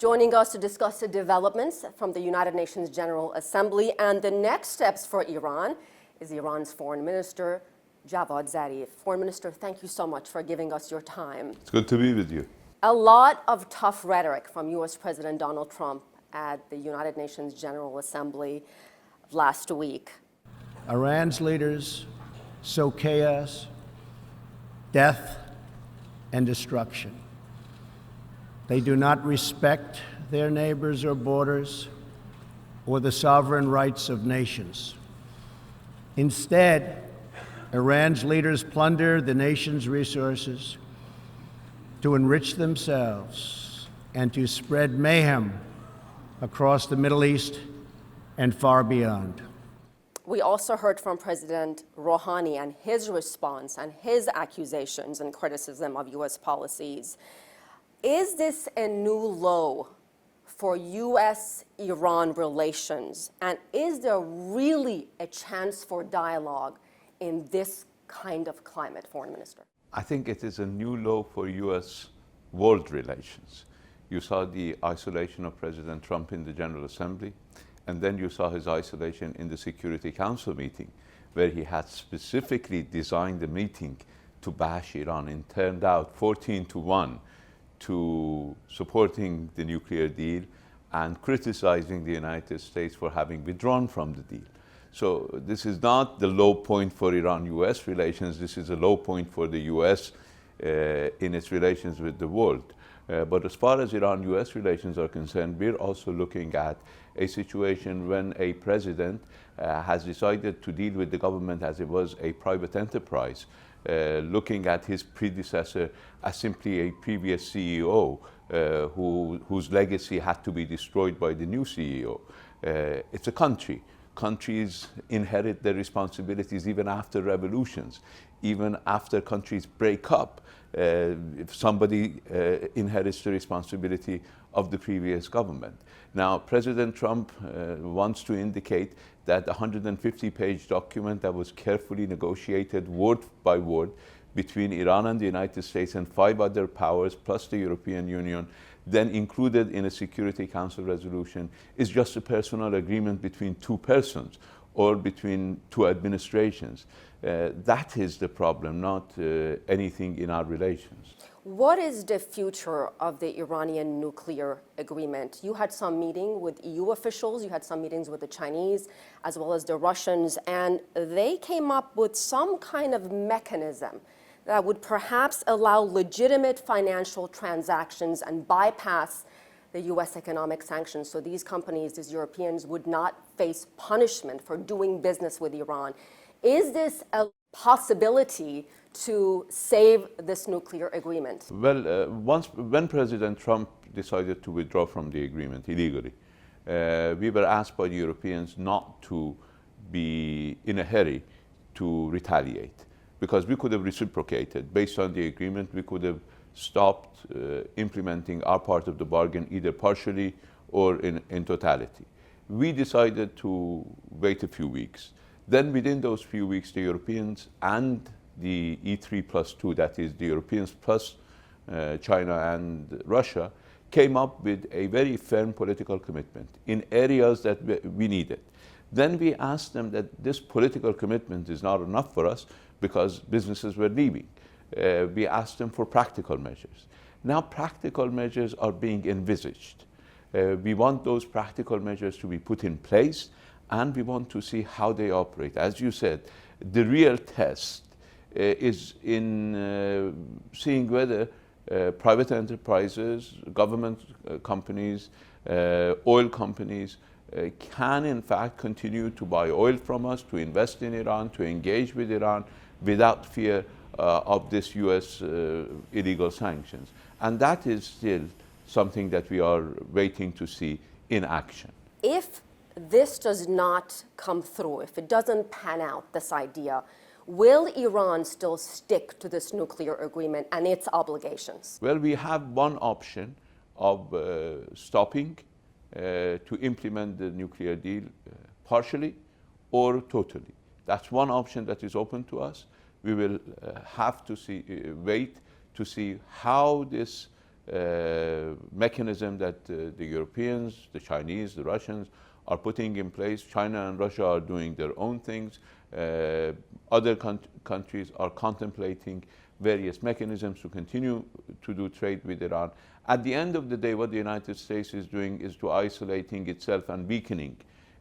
Joining us to discuss the developments from the United Nations General Assembly and the next steps for Iran is Iran's Foreign Minister, Javad Zarif. Foreign Minister, thank you so much for giving us your time. It's good to be with you. A lot of tough rhetoric from U.S. President Donald Trump at the United Nations General Assembly last week. Iran's leaders sow chaos, death, and destruction. They do not respect their neighbors or borders or the sovereign rights of nations. Instead, Iran's leaders plunder the nation's resources to enrich themselves and to spread mayhem across the Middle East and far beyond. We also heard from President Rouhani and his response and his accusations and criticism of U.S. policies. Is this a new low for U.S.-Iran relations? And is there really a chance for dialogue in this kind of climate, Foreign Minister? I think it is a new low for U.S. world relations. You saw the isolation of President Trump in the General Assembly, and then you saw his isolation in the Security Council meeting, where he had specifically designed the meeting to bash Iran and turned out 14-1 to supporting the nuclear deal and criticizing the United States for having withdrawn from the deal. So this is not the low point for Iran-US relations, this is a low point for the US in its relations with the world. But as far as Iran-US relations are concerned, we're also looking at a situation when a president has decided to deal with the government as it was a private enterprise, looking at his predecessor as simply a previous CEO whose legacy had to be destroyed by the new CEO. It's a country. Countries inherit their responsibilities even after revolutions, even after countries break up. If somebody inherits the responsibility of the previous government. Now, President Trump wants to indicate that a 150-page document that was carefully negotiated word by word between Iran and the United States and 5 other powers, plus the European Union, then included in a Security Council resolution, is just a personal agreement between 2 persons or between 2 administrations. That is the problem, not anything in our relations. What is the future of the Iranian nuclear agreement? You had some meeting with EU officials, you had some meetings with the Chinese, as well as the Russians, and they came up with some kind of mechanism that would perhaps allow legitimate financial transactions and bypass the U.S. economic sanctions. So these companies, these Europeans, would not face punishment for doing business with Iran. Is this a possibility to save this nuclear agreement? Well, when President Trump decided to withdraw from the agreement illegally, we were asked by the Europeans not to be in a hurry to retaliate, because we could have reciprocated. Based on the agreement, we could have stopped implementing our part of the bargain either partially or in totality. We decided to wait a few weeks. Then within those few weeks, the Europeans and the E3+2, that is the Europeans plus China and Russia, came up with a very firm political commitment in areas that we needed. Then we asked them that this political commitment is not enough for us because businesses were leaving. We asked them for practical measures. Now practical measures are being envisaged. We want those practical measures to be put in place, and we want to see how they operate. As you said, the real test is in seeing whether private enterprises, government companies, oil companies can in fact continue to buy oil from us, to invest in Iran, to engage with Iran without fear of this US illegal sanctions. And that is still something that we are waiting to see in action. If this does not come through, if it doesn't pan out, this idea, will Iran still stick to this nuclear agreement and its obligations? Well, we have one option of stopping to implement the nuclear deal partially or totally. That's one option that is open to us. We will have to wait to see how this mechanism that the Europeans, the Chinese, the Russians are putting in place. China and Russia are doing their own things. Other countries are contemplating various mechanisms to continue to do trade with Iran. At the end of the day, what the United States is doing is to isolating itself and weakening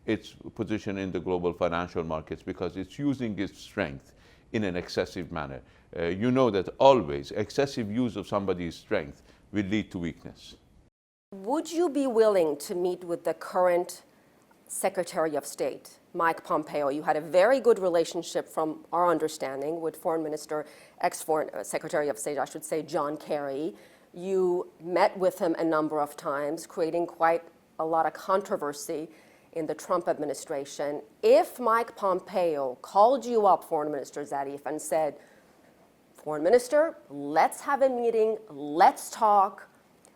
its position in the global financial markets because it's using its strength in an excessive manner. You know that always excessive use of somebody's strength will lead to weakness. Would you be willing to meet with the current Secretary of State, Mike Pompeo? You had a very good relationship, from our understanding, with Foreign Minister, ex-Foreign Secretary of State, I should say, John Kerry. You met with him a number of times, creating quite a lot of controversy in the Trump administration. If Mike Pompeo called you up, Foreign Minister Zarif, and said, Foreign Minister, let's have a meeting, let's talk,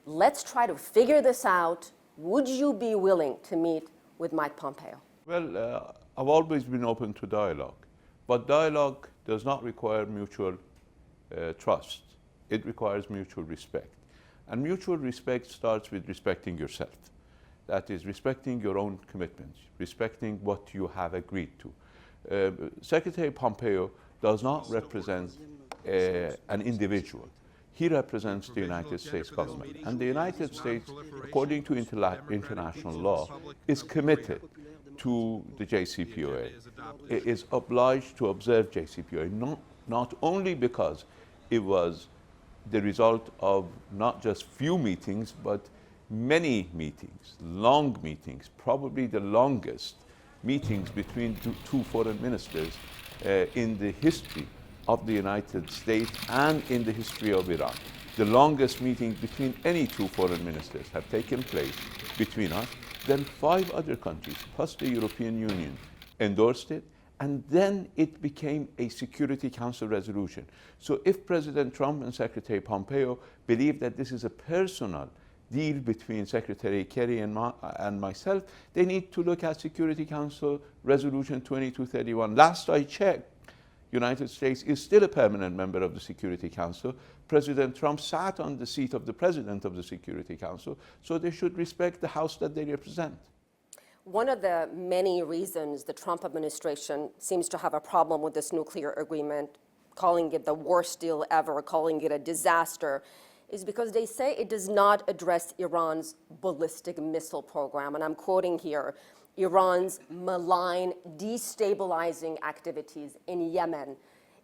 let's try to figure this out, would you be willing to meet with Mike Pompeo? Well, I've always been open to dialogue, but dialogue does not require mutual trust. It requires mutual respect. And mutual respect starts with respecting yourself. That is, respecting your own commitments, respecting what you have agreed to. Secretary Pompeo does not represent an individual. He represents the United States government. And the United States, according to international law, is committed to the JCPOA. It is obliged to observe JCPOA, not only because it was the result of not just few meetings, but many meetings, long meetings, probably the longest meetings between two foreign ministers in the history of the United States and in the history of Iran. The longest meetings between any two foreign ministers have taken place between us. Then 5 other countries, plus the European Union, endorsed it, and then it became a Security Council resolution. So if President Trump and Secretary Pompeo believe that this is a personal deal between Secretary Kerry and myself, they need to look at Security Council Resolution 2231. Last I checked, United States is still a permanent member of the Security Council. President Trump sat on the seat of the President of the Security Council, so they should respect the House that they represent. One of the many reasons the Trump administration seems to have a problem with this nuclear agreement, calling it the worst deal ever, calling it a disaster, is because they say it does not address Iran's ballistic missile program. And I'm quoting here, Iran's malign, destabilizing activities in Yemen,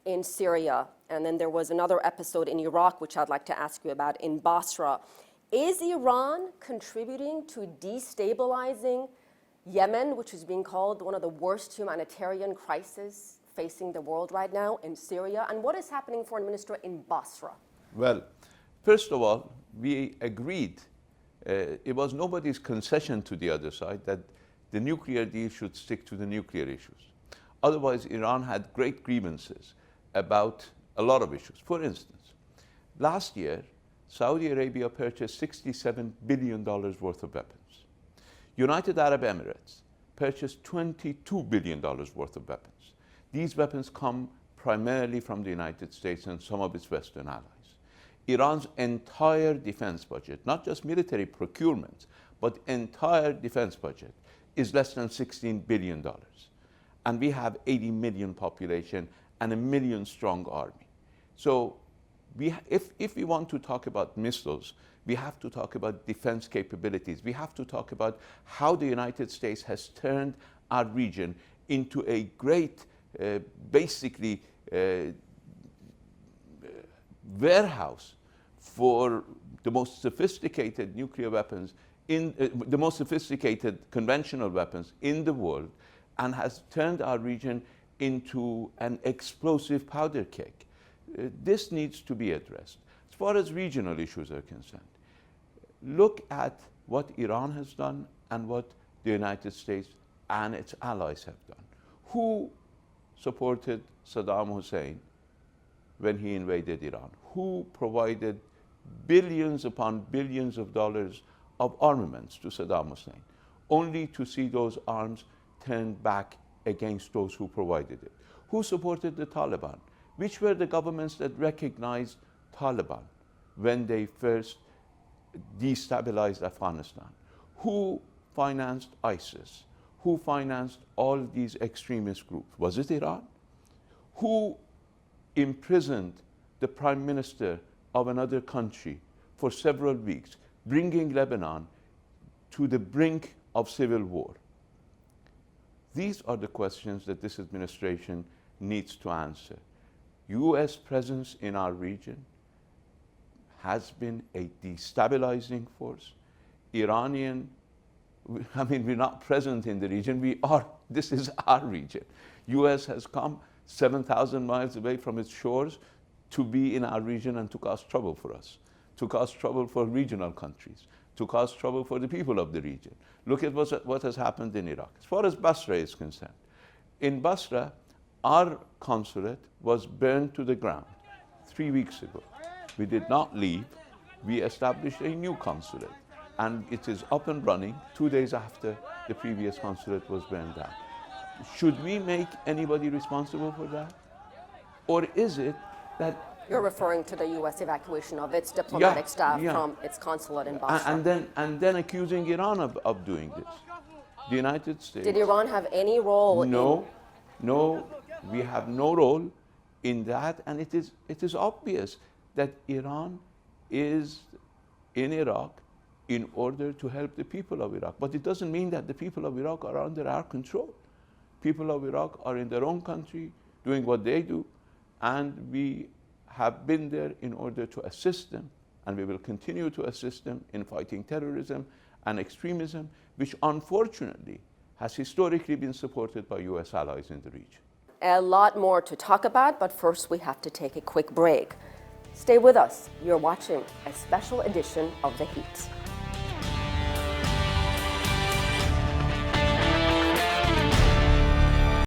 in Syria, and then there was another episode in Iraq, which I'd like to ask you about, in Basra. Is Iran contributing to destabilizing Yemen, which is being called one of the worst humanitarian crises facing the world right now, in Syria? And what is happening, Foreign Minister, in Basra? Well, first of all, we agreed, it was nobody's concession to the other side that the nuclear deal should stick to the nuclear issues. Otherwise, Iran had great grievances about a lot of issues. For instance, last year, Saudi Arabia purchased $67 billion worth of weapons. United Arab Emirates purchased $22 billion worth of weapons. These weapons come primarily from the United States and some of its Western allies. Iran's entire defense budget, not just military procurements, but entire defense budget, is less than $16 billion. And we have 80 million population and a 1 million strong army. So if we want to talk about missiles, we have to talk about defense capabilities. We have to talk about how the United States has turned our region into a great, basically, warehouse for the most sophisticated nuclear weapons, the most sophisticated conventional weapons in the world, and has turned our region into an explosive powder keg. This needs to be addressed. As far as regional issues are concerned, look at what Iran has done and what the United States and its allies have done. Who supported Saddam Hussein when he invaded Iran? Who provided billions upon billions of dollars of armaments to Saddam Hussein, only to see those arms turned back against those who provided it? Who supported the Taliban? Which were the governments that recognized Taliban when they first destabilized Afghanistan? Who financed ISIS? Who financed all these extremist groups? Was it Iran? Who imprisoned the prime minister of another country for several weeks, bringing Lebanon to the brink of civil war? These are the questions that this administration needs to answer. US presence in our region has been a destabilizing force. Iranian, we're not present in the region, this is our region. US has come 7,000 miles away from its shores to be in our region and to cause trouble for us, to cause trouble for regional countries, to cause trouble for the people of the region. Look at what has happened in Iraq. As far as Basra is concerned, in Basra, our consulate was burned to the ground 3 weeks ago. We did not leave. We established a new consulate, and it is up and running 2 days after the previous consulate was burned down. Should we make anybody responsible for that? Or is it that... You're referring to the U.S. evacuation of its diplomatic staff from its consulate in Basra. And then accusing Iran of doing this. The United States... Did Iran have any role No, we have no role in that, and it is obvious that Iran is in Iraq in order to help the people of Iraq. But it doesn't mean that the people of Iraq are under our control. People of Iraq are in their own country doing what they do, and we have been there in order to assist them, and we will continue to assist them in fighting terrorism and extremism, which unfortunately has historically been supported by US allies in the region. A lot more to talk about, but first we have to take a quick break. Stay with us. You're watching a special edition of The Heat.